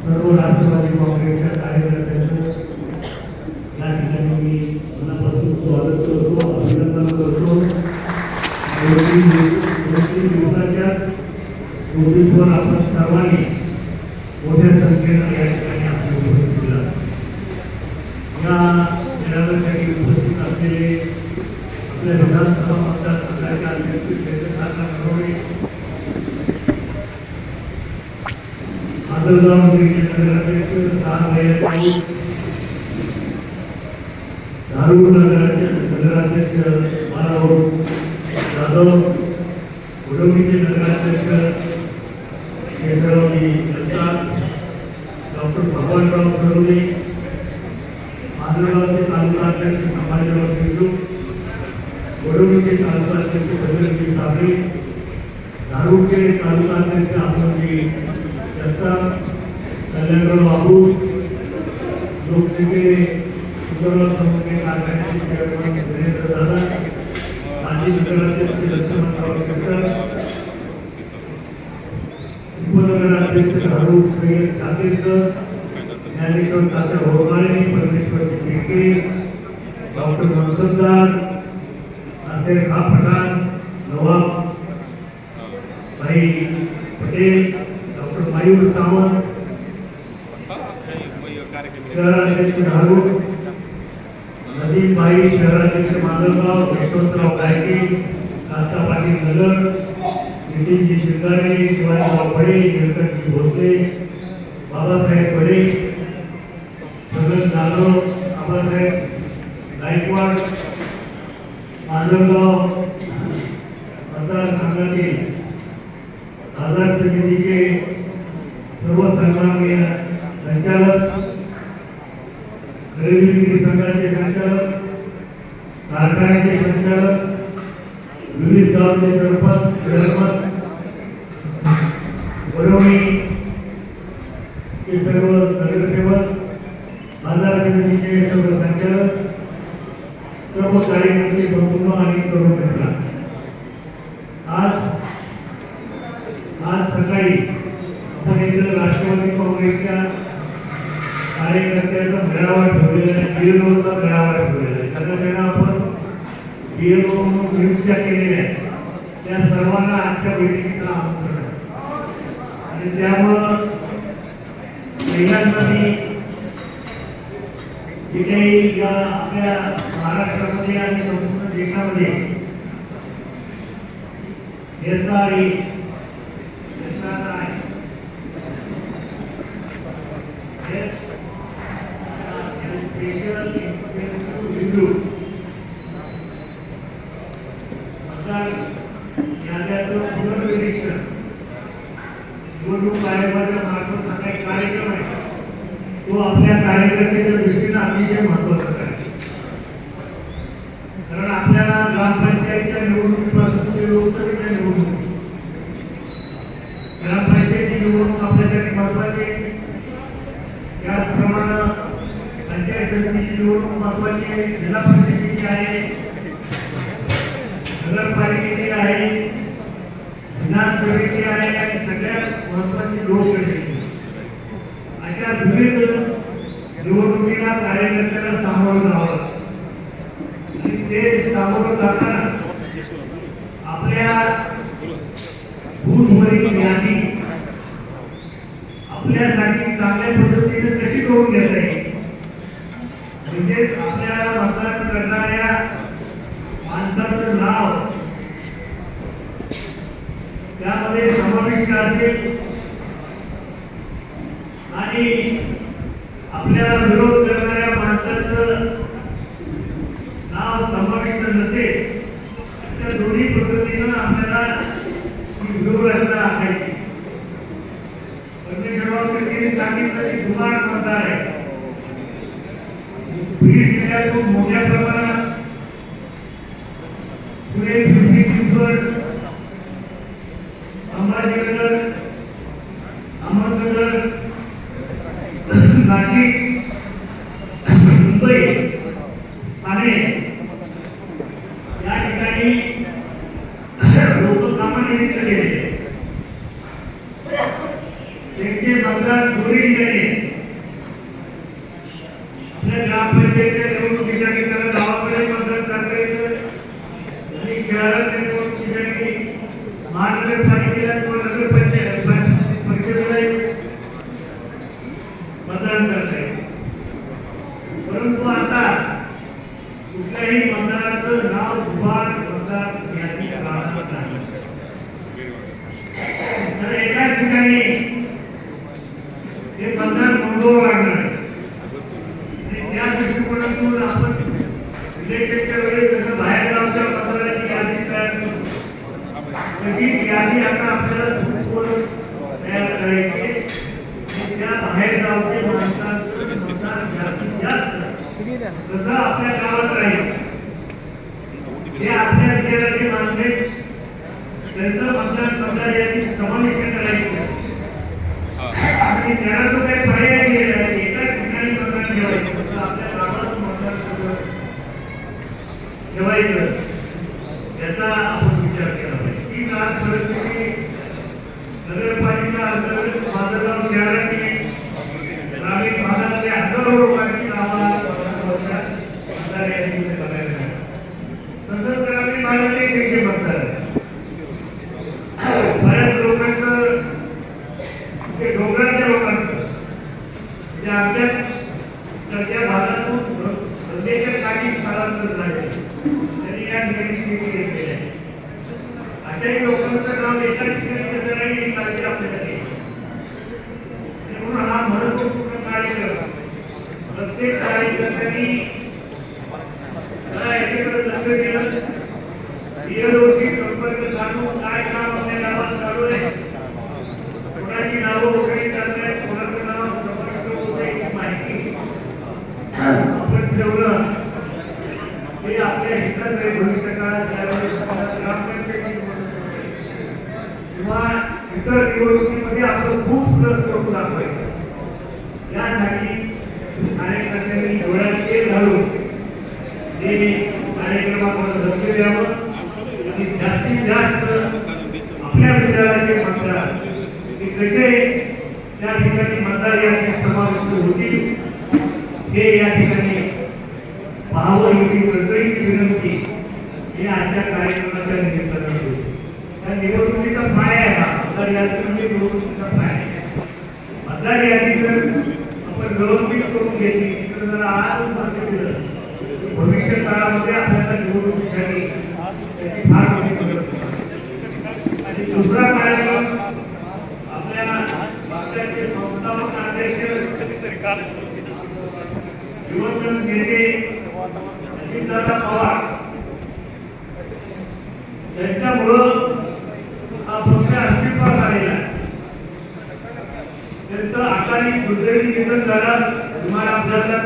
सर्व राष्ट्रवादी काँग्रेसच्या कार्यकर्त्यांचं या ठिकाणी मी मनापासून स्वागत करतो, अभिनंदन करतो. 2-3 दिवसाच्याच नोटीसवर आपण सर्वांनी मोठ्या संख्येनं या ठिकाणी आपली उपस्थिती दिला. या मेळाव्यासाठी उपस्थित असलेले आपल्या विधानसभा मतदारसंघाचे अध्यक्ष चंद्रकांत नरवडे, माजलगाव नगरीचे नगराध्यक्ष सानभैया, धारूर नगराचे नगराध्यक्ष बाळाभाऊ जाधव, उडवणीचे नगराध्यक्ष केशवरावजी जगताप, डॉक्टर भगवानराव सरोदे, माजलगावचे तालुकाध्यक्ष संभाजीराव शिंदू, वडोलीचे तालुकाध्यक्ष बजरंगी साबळे, धारूरचे तालुकाध्यक्ष अमोलजी जगताप, कल्याणराव आबूस, लोकनेते सुंदरराव समोके, कारखान्याचे चेअरमन वीरेंद्र दादा, माजी नगराध्यक्ष लक्ष्मणराव शेखर, उपनगराध्यक्ष धारूर सय्यद शाकीर सर, ज्ञानेश्वर तात्या होरमाळे, परमेश्वर तिरके, डॉक्टर मनसुरदार, नासेर खा पठाण, नवाब भाई पटेल, डॉक्टर मयूर सावंत, शहराध्यक्ष धारूर नदीम भाई, शहराध्यक्ष माजलगाव यशवंतराव गायके, कांता पाटील नगर, नितीनजी शिंगारे, शिवाजीराव बडे, निळकंठजी भोसले, बाबासाहेब बडे, छगन जाधव, आबासाहेब गायकवाड, माजलगाव मतदारसंघातील आधार समितीचे सर्व सन्माननीय संचालक, खरेदी विक्री संघाचे संचालक, कारखान्याचे संचालक, विविध गावचे सरपंच, चेअरमन, वडवणीचे सर्व नगरसेवक, बाजार समितीचे सर्व संचालक, सर्व कार्यकर्ते बंधूंनो आणि तरुण मित्र, आज सकाळी आपण इथं राष्ट्रवादी काँग्रेसच्या कार्यकर्त्यांचा मेळावा ठेवलेला आहे, बीएलओचा मेळावा ठेवलेला आहे. त्यांना आपण बीएलओ नियुक्त्या केलेल्या आहेत, त्या सर्वांना आजच्या बैठकीचं आमंत्रण आहे. आणि त्यामुळं पहिल्यांदा मी जे काही या आपल्या महाराष्ट्रामध्ये आणि संपूर्ण देशामध्ये SRI स्पेशल रिव्ह्यू मतदार याद्याचं पुनर्निरीक्षण निवडणूक आयोगाच्या मार्फत हा काही कार्यक्रम आहे, तो आपल्या कार्यकर्त्याच्या दृष्टीने अतिशय महत्वाचा आहे. कारण आपल्याला ग्रामपंचायतच्या निवडणुकीपासून ते लोकसभेच्या निवडणुकी, ग्रामपंचायतची निवडणूक आपल्यासाठी महत्वाची, त्याचप्रमाणे पंचायत समितीची निवडणूक महत्वाची आहे, जिल्हा परिषदेची आहे, नगरपालिकेची आहे, विधानसभेची आहे आणि सगळ्यात महत्वाची लोकसभेची. अशा विविध निवडणुकीला कार्यकर्त्याला सामोरं जावं आणि ते सामोरं जाताना आपल्या बूथवरील यादी आपल्यासाठी चांगल्या पद्धतीने कशी करून घेता येईल, म्हणजेच आपल्याला मतदान करणाऱ्या माणसाचं नाव त्यामध्ये समाविष्ट असेल आणि आपल्याला विरोध करणाऱ्या माणसाचं नाव समाविष्ट नसेल, अशा दोन्ही पद्धतीनं आपल्याला ही व्यूहरचना आखायची. परमेश्वरराव तिरकेंनी सांगितलं की दुबार मतदार आहे. बीड जिल्ह्यातून मोठ्या प्रमाणात पुणे, पिंपरी चिंचवड, संभाजीनगर, अहमदनगर, नाशिक, मुंबई, ठाणे या ठिकाणी लोक कामानिमित्त गेले. त्यांचे मतदार चोरीने आपल्या ग्रामपंचायतीच्या निवडणुकीसाठी त्याला गावाकडे मतदान करता येतं आणि शहराच्या निवडणुकीसाठी महानगरपालिकेला किंवा नगरपंचायत परिषदेला मतदान करता येतं. परंतु आता कुठल्याही मतदाराचं नाव दुबार मतदार यादी राहणार नाही. तर एकाच ठिकाणी हे मतदान नोंदवावं लागणार आणि त्या दृष्टिकोनातून आपण इलेक्शनच्या वेळी जसं बाहेर गावच्या मतदाराची यादी तयार करतो तशी यादी आता आपल्याला तयार करायची आणि त्या बाहेर गावचे माणसांचं मतदान जास्तीत जास्त कसं आपल्या गावात राहील हे आपल्या विचाराचे माणसे त्यांचं मतदार यादीत समाविष्ट करायचं आणि त्याला जो काही पर्याय दिलेला आहे एकाच ठिकाणी मतदान ठेवायचं आपल्या गावाचं मतदान ठेवायचं याचा आपण विचार केला पाहिजे. हीच आज परिस्थिती नगरपालिका अंतर्गत माजलगाव शहराची ग्रामीण भागातल्या हजारो लोकांची नावं मतदार यादीमध्ये बघायला मिळतात. तसंच ग्रामीण भागातले जे मतदार बऱ्याच लोकांचं ते डोंगराच्या लोकांचं म्हणजे आमच्या त्या भागातून धंद्याच्या काही स्थलांतर झाले त्यांनी या ठिकाणी शेती घेतलेली आहे. अशाही लोकांचं नाव एकाच ठिकाणी कसं नाही ही काळजी आपल्याला घ्यायची. म्हणून हा महत्वपूर्ण कार्यक्रम प्रत्येक कार्यकर्त्यांनी याच्याकडे लक्ष दिलं. बीएलओशी संपर्क साधून काय काम आपल्या गावात चालू आहे, कोणाची नावं उघडली जात आहेत, कोणाचं नाव समाविष्ट होत आहे याची माहिती आपण ठेवलं हे आपल्या हिताचं आहे. भविष्य काळात ज्यावेळेस ग्रामपंचायती किंवा इतर निवडणुकीमध्ये आपलं खूप प्लस करून दाखवायचं. यासाठी कार्यकर्त्यांनी डोळ्यात तेल घालून हे कार्यक्रमाकडे लक्ष द्यावं आणि जास्तीत जास्त आपल्या विचाराचे मतदार की कसे त्या ठिकाणी मतदार यादीत समाविष्ट होतील हे या ठिकाणी पाहावं एवढी कळकळीची विनंती हे आजच्या कार्यक्रमाच्या निमित्तानं होती. त्या निवडणुकीचा पाया आहे हा मतदार यादी म्हणजे निवडणुकीचा पाया आहे. मतदार यादी जर आपण व्यवस्थित करून घेतली तर जर आजच लक्ष दिलं भविष्य काळामध्ये आपल्याला निवडणुकीसाठी त्याची फार मोठी मदत होईल. आणि दुसरा कार्यक्रम आपल्या पक्षाचे संस्थापक अध्यक्ष दिवंगत नेते अजितदादा पवार यांच्यामुळं हा पक्ष अस्तित्वात आलेला आहे. त्यांचं अकाली दुर्दैवी निधन झालं विमान अपघातात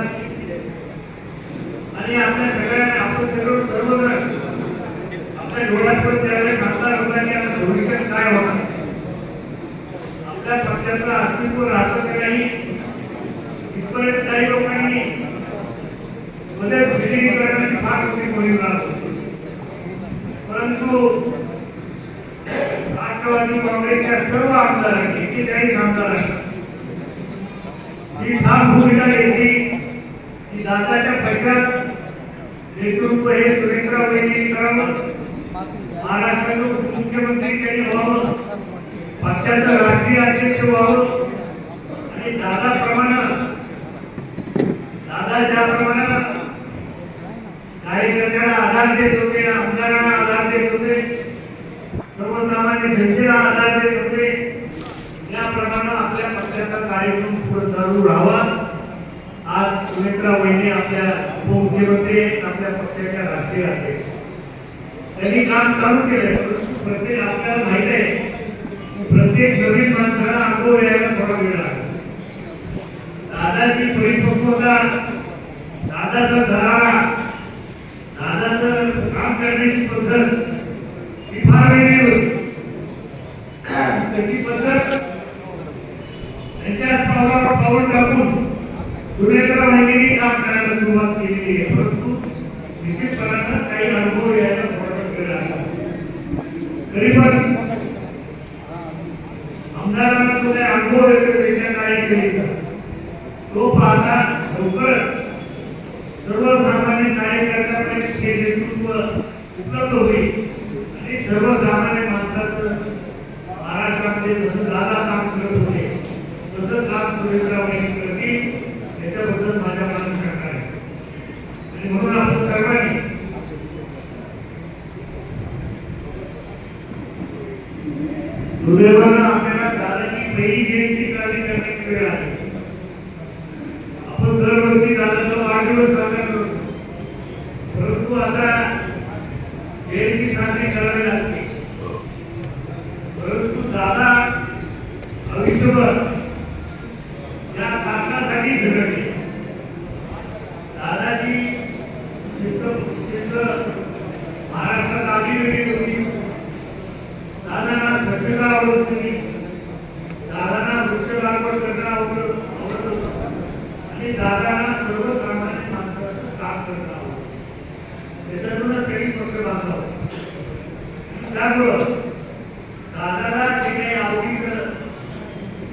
आणि आपल्या सगळ्यांना आपण सर्वजण आपल्या डोळ्यात पण त्यावेळेस आमदार होता की आता भविष्यात काय होणार, आपल्या पक्षाचं अस्तित्व राहतं की नाही इथपर्यंत काही लोकांनी मध्येच विलीनीकरणाची फार मोठी मोहीम राहत होती. परंतु राष्ट्रवादी काँग्रेसच्या सर्व आमदारांनी 41 आमदारांनी ही ठाम भूमिका घेतली की दादाच्या पक्षात नेतृत्व हे सुरेंद्रबाईंनी करावं, महाराष्ट्राचं उपमुख्यमंत्री त्यांनी व्हावं, पक्षाचं राष्ट्रीय अध्यक्ष व्हावं आणि दादा ज्याप्रमाणे कार्यकर्त्यांना आधार देत होते, आमदारांना आधार देत होते, सर्वसामान्य जनतेला आधार देत होते, याप्रमाणे आपल्या पक्षाचा कार्यक्रम पुढे चालू राहावा. आज सुनेत्राबाईंनी आपल्या उपमुख्यमंत्री आपल्या पक्षाच्या राष्ट्रीय अध्यक्ष त्यांनी काम चालू केलंय. परंतु प्रत्येक आपल्याला माहित आहे प्रत्येक नवीन माणसाला अनुभव यायला थोडा वेळ लागतो. दादाची परिपक्वता, दादाचा धरारा, दादाचं काम करण्याची पद्धत ही फार वेगळी होती. तशी पद्धत त्यांच्याच पावलावर पाऊल टाकून सुरेंद्रबाईंनी काम करायला सुरुवात केलेली आहे. परंतु निश्चितपणानं काही अनुभव यायला थोडासा वेळ लागला. तरी पण आमदारांना जो काही अनुभव येतो विचारशैलीचा तो पाहता लवकरच सर्वसामान्य कार्यकर्त्यांपर्यंत हे नेतृत्व उपलब्ध होईल आणि सर्वसामान्य माणसाचं महाराष्ट्रामध्ये जसं दादा काम करत होते तसं काम सुरेंद्र वहिनी करतील याच्याबद्दल माझ्या मनात शंका आहे. आणि म्हणून आपण सर्वांनी दुर्दैवानं आपल्याला दादाची पहिली जयंती साजरी करण्याची वेळ आहे. आपण दरवर्षी दादाचा वाढदिवस साजरा करतो, परंतु आता जयंती साजरी करावी लागते. परंतु दादा आयुष्यभर ज्या कारणासाठी झगडले, दादाची शिस्त महाराष्ट्रात आली वेगळी होती. दादांना स्वच्छता आवडत होती, दादांना वृक्ष लागवड करणं आवडत होतं आणि दादांना सर्वसामान्य माणसाचं काम करणं आवडत. त्याच्यातूनच त्यांनी पक्ष बांधला होता. त्यामुळं दादाला जे काही आवडीचं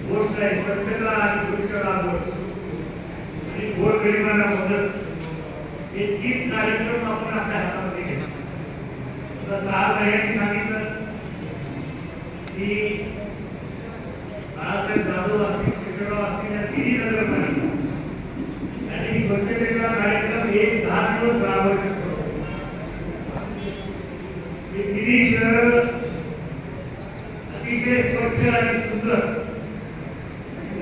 गोष्ट आहे स्वच्छता आणि वृक्ष लागवड आणि गोरगरिबांना मदत, हे 3 कार्यक्रम आपण आपल्या हातामध्ये घेतले. 6 महिन्यांनी सांगितलं की बाळासाहेब जाधव असतील, शिशुराव असतील या 3 नगरपालिका यांनी स्वच्छतेचा कार्यक्रम 10 दिवस राबवायचा. हे 3 शहर अतिशय स्वच्छ आणि सुंदर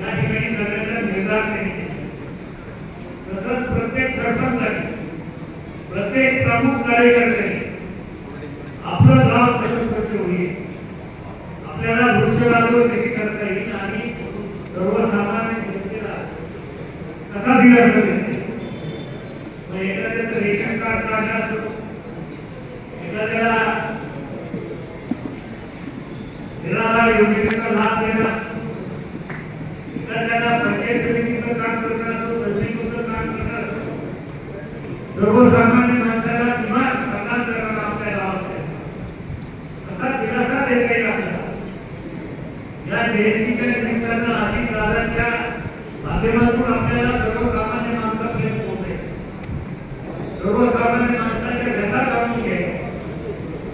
या ठिकाणी करण्याचा निर्धार त्यांनी केला. तसंच प्रत्येक सरपंचाने, प्रत्येक प्रमुख कार्यकर्त्याने आपलं गाव कसं स्वच्छ होईल, आपल्याला वृक्ष लागवड कशी करता येईल आणि सर्वसामान्य जनतेला कसा दिलासा देता येईल. मग एखाद्याचं रेशन कार्ड काढणं असो, एखाद्याला निराधार योजनेचा लाभ देणं असो, एखाद्याला पंचायत समितीचं काम करणं असो, तहसीलचं काम करणं असो, सर्वसामान्य माणसाला किमान 50 जणांना आपल्या गावाच्या कसा दिलासा देता येईल आपल्याला. या जयंतीच्या निमित्तानं आधी दादाच्या माध्यमातून आपल्याला सर्वसामान्य माणसापर्यंत पोहोचायचं, सर्वसामान्य माणसाच्या घटना जाणून घ्यायच्या,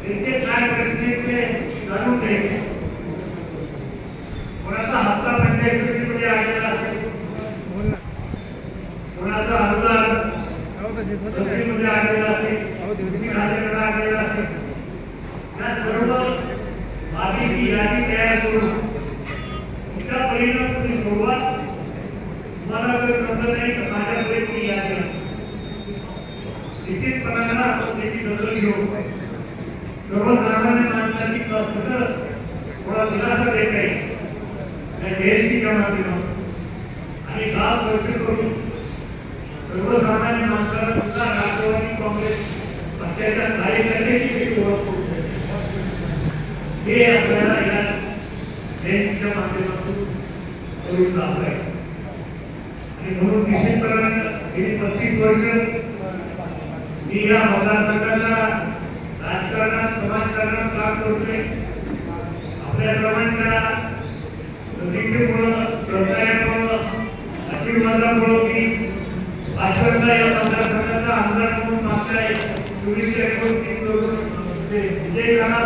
त्यांचे काय प्रश्न आहेत ते जाणून घ्यायचे. कोणाचा हप्ता पंचायत समितीमध्ये आलेला असेल, कोणाचा अनुदान तहसीलमध्ये आलेला असेल, कृषी खात्याकडे आलेला असेल, या सर्व बाबीची यादी तयार करून तुमच्या परिणाम तुम्ही सुरुवात, तुम्हाला जर जमलं नाही तर माझ्यापर्यंत ती यादी निश्चितपणानं आपण त्याची दखल घेऊ. सर्वसामान्य माणसाची कसं थोडा दिलासा देता येईल या जयंतीच्या माध्यमातून आणि गाव स्वच्छ करून सर्वसामान्य माणसाला सुद्धा राष्ट्रवादी काँग्रेस पक्षाच्या कार्यकर्त्याची कशी ओळख करून हे आपल्याला या जयंतीच्या माध्यमातून करून दाखवायचं. आणि म्हणून निश्चितपणानं गेली 35 वर्ष मी या मतदारसंघाला राजकारणात, समाजकारणात काम करतोय. आपल्या सर्वांच्या सदिच्छेमुळं, सहकार्यामुळं, आशीर्वादामुळं मी भाजपला या मतदारसंघाचा आमदार म्हणून मागच्या 24 विजय झाला.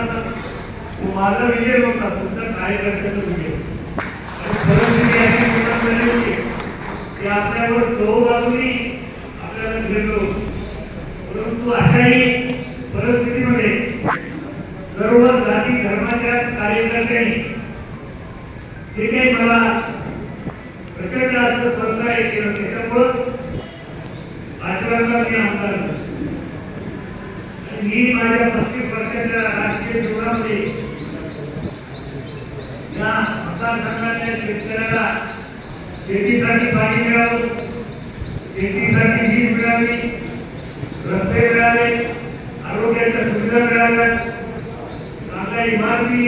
माझा विजय नव्हता, तुमचा कार्यकर्त्याचा विजय. आणि परिस्थिती अशी निर्माण झाली होती की आपल्यावर चहूबाजूनी आपल्याला घेतलो. परंतु अशाही परिस्थितीमध्ये सर्व जाती धर्माच्या कार्यकर्त्यांनी जे काही मला प्रचंड असं सहकार्य केलं, त्याच्यामुळंच आचरणाला मी आमदार झालो. आणि मी माझ्या 35 वर्षाच्या राजकीय जीवनामध्ये या मतदारसंघाच्या शेतकऱ्याला शेतीसाठी पाणी मिळावं, शेतीसाठी वीज मिळावी, रस्ते मिळावे, आरोग्याच्या सुविधा मिळाव्या, चांगल्या इमारती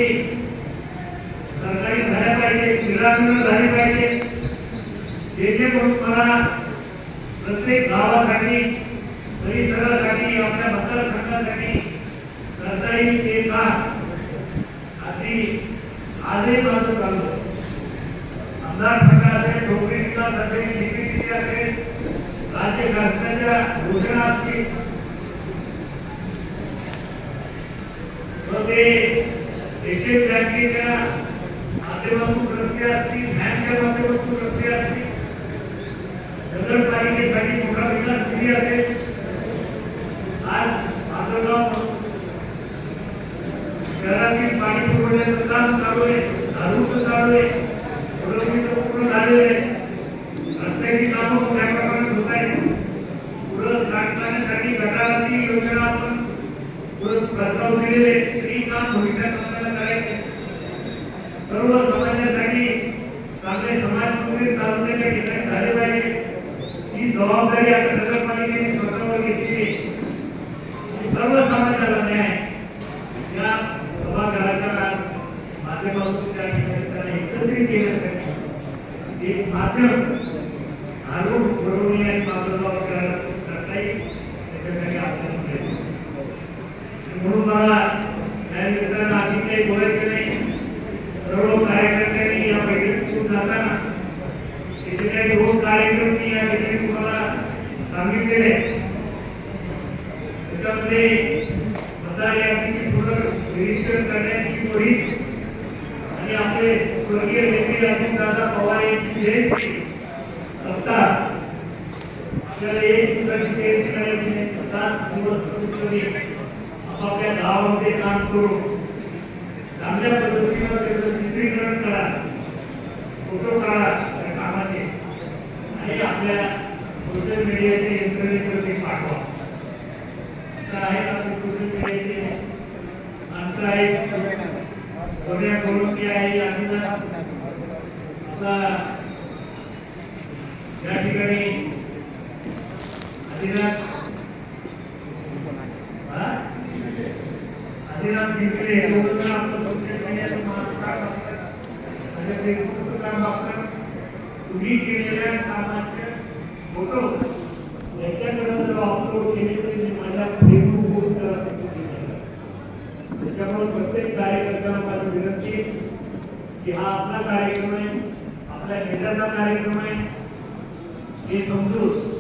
सरकारी झाल्या पाहिजे, क्रीडांगणं झाली पाहिजे. जे म्हणून मला प्रत्येक गावासाठी, परिसरासाठी, आपल्या मतदारसंघासाठी करता येईल ते काम आधी आजही माझं चालू. आमदार फंडा असेल, विकास असेल, DPTC असेल, राज्य शासनाच्या योजना असतील, ते एशियन बँकेच्या माध्यमातून रस्ते असतील, बँकच्या माध्यमातून रस्ते असतील, नगरपालिकेसाठी मोठा विकास निधी असेल. आज माधवगाव शहरातील पाणी पुरवठ्याचं काम चालू आहे, दारूचं चालू आहे, पुरवठीचं पूर्ण झालेलं आहे, रस्त्याची कामं मोठ्या प्रमाणात होत आहेत. पुढं सांडपाण्यासाठी गटाराची योजना आपण प्रस्ताव दिलेले, ते काम भविष्यात आपल्याला करायचे. सर्व समाजासाठी चांगले समाज मंदिर तालुक्याच्या ठिकाणी झाले पाहिजे. ही जबाबदारी आता नगरपालिकेने स्वतःवर घेतलेली आहे. सर्व समाजाला न्याय या सभागृहाच्या माध्यमातून त्या ठिकाणी त्यांना एकत्रित येण्यासाठी एक माध्यम आणून पुरवणे आणि माधवगाव शहरात करता येईल, त्याच्यासाठी आपल्याला प्रयत्न. म्हणून मला या मित्रांना आधी काही बोलायचं नाही. सर्व कार्यकर्त्यांनी या बैठकीतून जाताना तिथे काही 2 कार्यक्रम मी या ठिकाणी तुम्हाला सांगितलेले. त्याच्यामध्ये मतदार यादीची पुनर्निरीक्षण करण्याची मोहीम आणि आपले स्वर्गीय नेते अजितदादा पवार यांची जयंती सप्ताह, आपल्याला 1 दिवसाची जयंती करायची नाही, 7 दिवस कमीतकमी आपापल्या गावामध्ये काम करून चांगल्या पद्धतीनं त्याचं चित्रीकरण करा, फोटो काढा त्या कामाचे आणि आपल्या सोशल मीडियाच्या यंत्रणेकडे ते पाठवा. आहेत आपले सोशल मीडियाचे माणसं आहेत, सोन्या सोळंकी आहे, आदिनाथ आपला या ठिकाणी आदिनाथ पिंपळे एवढं आपलं सोशल मीडियाचं काम बघतात, माझ्या फेसबुकचं काम बघतात. तुम्ही केलेल्या कामाचे फोटो याच्याकडे जर अपलोड केले तर मी माझ्या फेसबुकवर त्याच्यामुळे प्रत्येक कार्यकर्त्याला माझी विनंती की हा आपला कार्यक्रम आहे, आपल्या नेत्याचा कार्यक्रम आहे हे समजून